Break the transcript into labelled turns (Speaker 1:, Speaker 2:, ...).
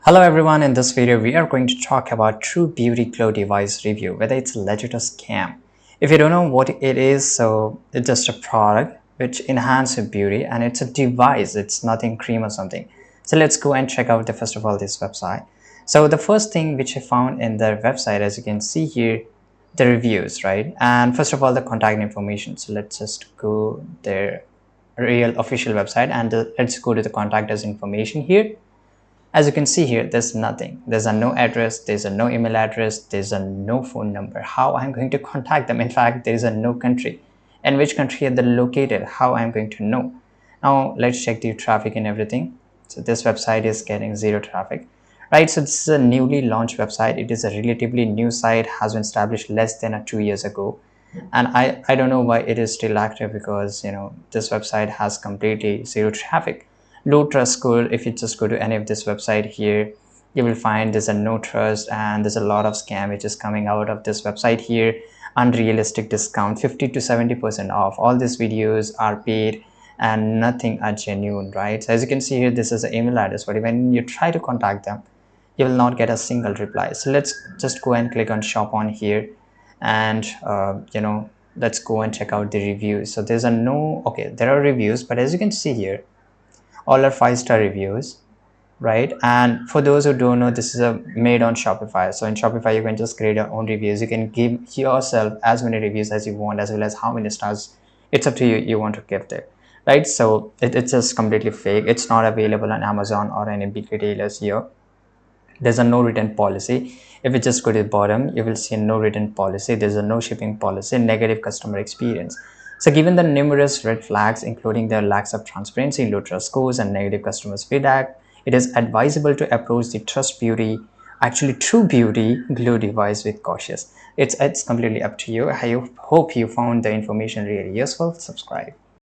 Speaker 1: Hello everyone, in this video we are going to talk about True Beauty Glow device review, whether it's legit or scam. If you don't know what it is, so it's just a product which enhances beauty and it's a device, it's nothing cream or something. So let's go and check out first of all this website. So the first thing which I found in their website, as you can see here, the reviews, right? And first of all the contact information. So let's just go their real official website and let's go to the contact us information here. As you can see here, there's nothing. There's a no address, there's a no email address, there's a no phone number. How I'm going to contact them? In fact, there's a no country. And which country are they located? How I'm going to know? Now let's check the traffic and everything. So this website is getting zero traffic. Right, so this is a newly launched website. It is a relatively new site, has been established less than 2 years ago. And I don't know why it is still active, because this website has completely zero traffic. Low trust score. If you just go to any of this website here, you will find there's a no trust and there's a lot of scam which is coming out of this website here. Unrealistic discount, 50 to 70% off. All these videos are paid and nothing are genuine, right? So as you can see here, this is an email address, but when you try to contact them, you will not get a single reply. So let's just go and click on shop on here, and let's go and check out the reviews. So there's a no, okay, there are reviews, but as you can see here, all are 5-star reviews, right? And for those who don't know, this is a made on Shopify. So in Shopify you can just create your own reviews. You can give yourself as many reviews as you want, as well as how many stars. It's up to you want to give there, right? So it's just completely fake. It's not available on Amazon or any big retailers here. There's a no written policy. If you just go to the bottom, you will see no written policy. There's a no shipping policy, negative customer experience. So given the numerous red flags, including the lack of transparency, low trust scores, and negative customer feedback, it is advisable to approach the True Beauty Glow device with cautious. It's completely up to you. I hope you found the information really useful. Subscribe.